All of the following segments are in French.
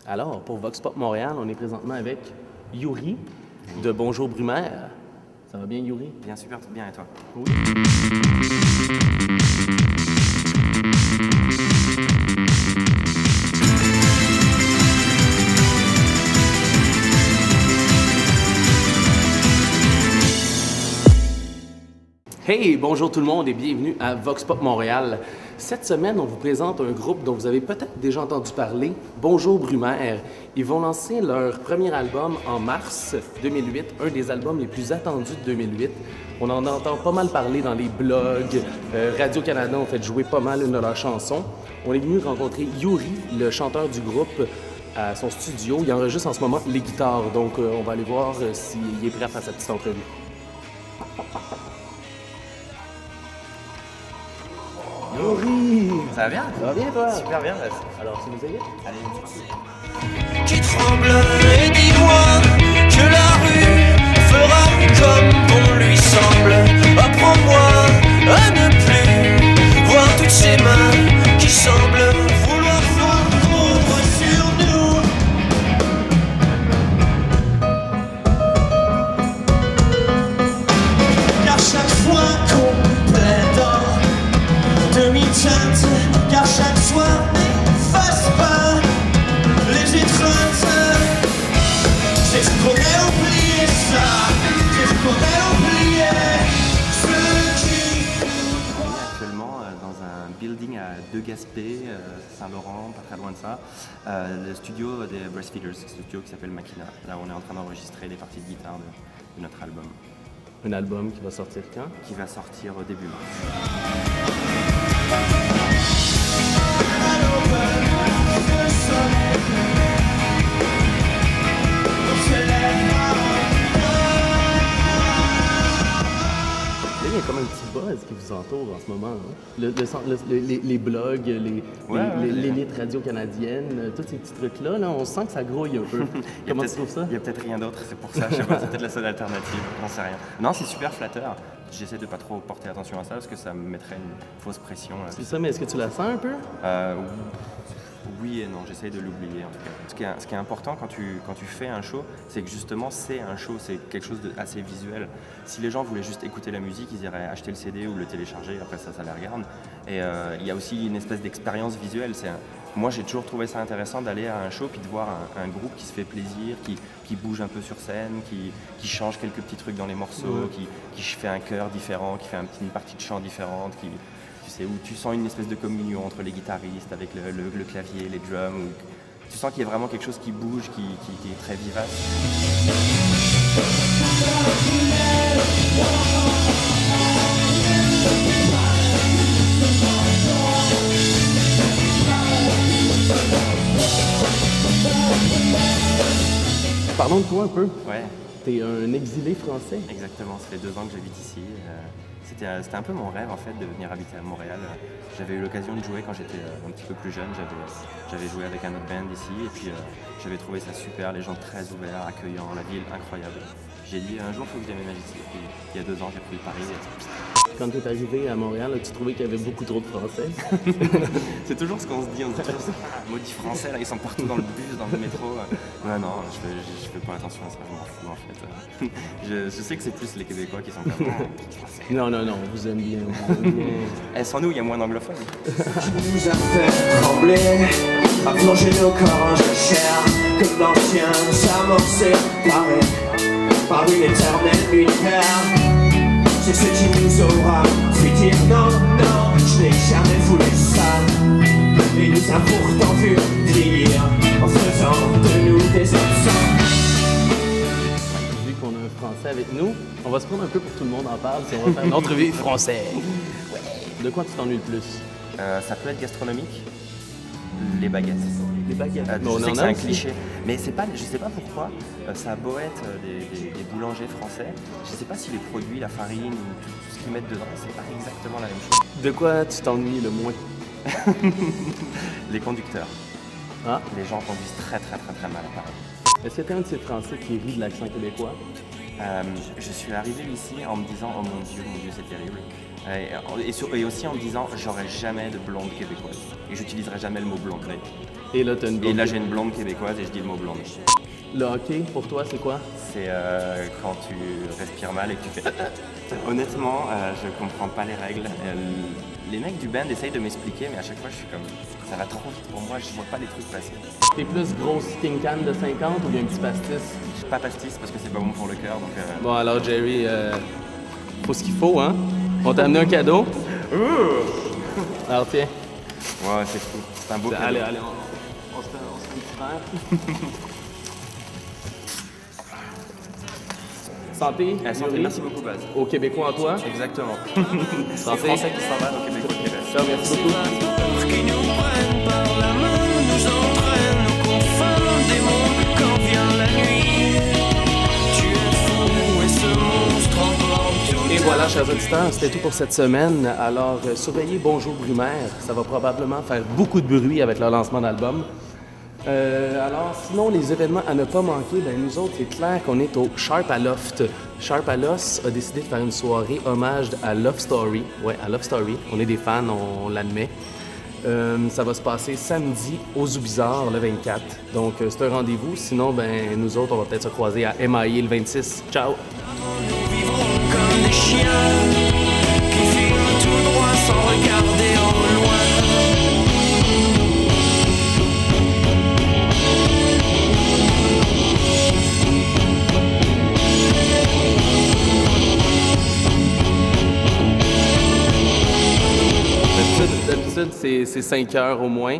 Alors, pour Vox Pop Montréal, on est présentement avec Yuri de Bonjour Brumaire. Ça va bien, Yuri? Bien, super, tout bien, et toi? Oui. Hey, bonjour tout le monde et bienvenue à Vox Pop Montréal. Cette semaine, on vous présente un groupe dont vous avez peut-être déjà entendu parler, Bonjour Brumaire. Ils vont lancer leur premier album en mars 2008, un des albums les plus attendus de 2008. On en entend pas mal parler dans les blogs. Radio-Canada ont fait jouer pas mal une de leurs chansons. On est venu rencontrer Yuri, le chanteur du groupe, à son studio. Il enregistre en ce moment les guitares, donc on va aller voir s'il est prêt à faire sa petite entrevue. Yuri! Ça va bien? Ça va bien, toi? Super bien, là. Alors, tu nous aides? Allez, Qui tremble et dis-moi que la rue fera comme bon lui semble. Apprends-moi à ne plus voir toutes ces mains qui semblent vouloir fondre sur nous. Car chaque fois qu'on plaide en demi-teinte, car chaque soir n'efface pas les étreintes. C'est ce qu'on a oublié ça, c'est ce qu'on a oublié ce qui nous croit. actuellement dans un building à De Gaspé, Saint-Laurent, pas très loin de ça, le studio des Breastfeeders, le studio qui s'appelle Machina. Là, on est en train d'enregistrer les parties de guitare de notre album, Un album qui va sortir quand? qui va sortir au début mars. Là, il y a comme un petit buzz qui vous entoure en ce moment. Hein? Les blogs, l'élite radio-canadienne, tous ces petits trucs-là, là, on sent que ça grouille un peu. Comment tu trouves ça? Il y a peut-être rien d'autre, c'est pour ça, je sais pas, c'est peut-être la seule alternative, j'en sais rien. Non, c'est super flatteur. J'essaie de pas trop porter attention à ça parce que ça me mettrait une fausse pression. Là. C'est ça, mais est-ce que tu la sens un peu? Oui et non, j'essaye de l'oublier en tout cas. Ce qui est important quand tu fais un show, c'est que justement c'est un show, c'est quelque chose d'assez visuel. Si les gens voulaient juste écouter la musique, ils iraient acheter le CD ou le télécharger, après ça les regarde. Et il y a aussi une espèce d'expérience visuelle. Moi j'ai toujours trouvé ça intéressant d'aller à un show puis de voir un groupe qui se fait plaisir, qui bouge un peu sur scène, qui change quelques petits trucs dans les morceaux, qui fait un chœur différent, qui fait une partie de chant différente, tu sais, où tu sens une espèce de communion entre les guitaristes avec le clavier, les drums. Tu sens qu'il y a vraiment quelque chose qui bouge, qui est très vivace. Parlons de toi un peu. Ouais, T'es un exilé français. exactement. Ça fait 2 ans que j'habite ici. C'était un peu mon rêve en fait de venir habiter à Montréal. J'avais eu l'occasion de jouer quand j'étais un petit peu plus jeune. J'avais joué avec un autre band ici et puis j'avais trouvé ça super, les gens très ouverts, accueillants, la ville incroyable. J'ai dit un jour il faut que je déménage ici. Et puis il y a 2 ans j'ai pris Paris. Quand tu es arrivé à Montréal, tu trouvais qu'il y avait beaucoup trop de Français. C'est toujours ce qu'on se dit, on se dit toujours ça. Maudits français là, ils sont partout dans le bus, dans le métro. Non, je fais pas attention à ça, je m'en fous en fait. Je sais que c'est plus les Québécois qui sont comme français. Non, on vous aime bien. On vous aime bien. Sans nous, il y a moins d'anglophones. Nous a fait trembler, a plongé nos corps en jachère, comme d'anciens amorcés par une éternelle lumière. C'est ce qui nous aura fait dire non, je n'ai jamais voulu ça. Et nous a pourtant vu vieillir en faisant de nous des absents. Vu qu'on a un Français avec nous, on va se prendre un peu pour tout le monde en parle, si on va faire une entrevue français. De quoi tu t'ennuies le plus? Ça peut être gastronomique, les baguettes. Les baguettes. Je sais que c'est un cliché, mais c'est pas, je sais pas pourquoi, ça a beau être des boulangers français, je sais pas si les produits, la farine ou tout ce qu'ils mettent dedans, c'est pas exactement la même chose. De quoi tu t'ennuies le moins? Les conducteurs, Ah? les gens conduisent très mal à Paris. Est-ce que t'es un de ces Français qui rit de l'accent québécois? Je suis arrivé ici en me disant oh mon Dieu c'est terrible. Et aussi en me disant, j'aurai jamais de blonde québécoise. Et j'utiliserai jamais le mot blonde. Et là, t'as une Et blonde. là, j'ai une blonde québécoise et je dis le mot blonde. Le hockey, pour toi, c'est quoi? C'est quand tu respires mal et que tu fais... Honnêtement, je comprends pas les règles. Les mecs du band essayent de m'expliquer, mais à chaque fois, je suis comme... Ça va trop vite pour moi, je vois pas les trucs passer. T'es plus grosse tin can de 50 ou bien un petit pastis? Je suis pas pastis parce que c'est pas bon pour le cœur, donc... Bon, alors, Jerry, faut ce qu'il faut, hein? On t'a amené un cadeau. Alors, tiens. Ouais, c'est fou. C'est un beau cadeau. Allez, on se fait un petit verre. Santé, Santé, Yuri. merci beaucoup, Baz. Aux Québécois en toi. Exactement. Les Santé. Français qui s'en vont au Québec au Québec. Ciao, merci beaucoup. Qui nous prennent par la main, nous entraînent aux confins des mondes quand vient la nuit. Tu es fou et ce monstre emporte tout. Et voilà, chers auditeurs, c'était tout pour cette semaine. Alors, surveillez Bonjour Brumaire. Ça va probablement faire beaucoup de bruit avec leur lancement d'album. Alors, sinon, les événements à ne pas manquer, ben nous autres, c'est clair qu'on est au Sharp à Loft. Sharp à Loft a décidé de faire une soirée hommage à Love Story. Ouais, à Love Story. On est des fans, on l'admet. Ça va se passer samedi au Zoo Bizarre, le 24. Donc, c'est un rendez-vous. Sinon, ben nous autres, on va peut-être se croiser à MIA le 26. Ciao! Nous vivrons comme des chiens qui filent tout droit sans regarder au loin. D'habitude, c'est 5 heures au moins.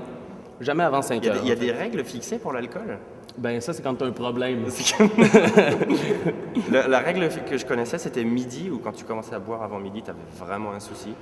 Jamais avant 5 heures. Il y a des règles fixées pour l'alcool? Ben ça, c'est quand t'as un problème. La règle que je connaissais, c'était midi, ou quand tu commençais à boire avant midi, t'avais vraiment un souci.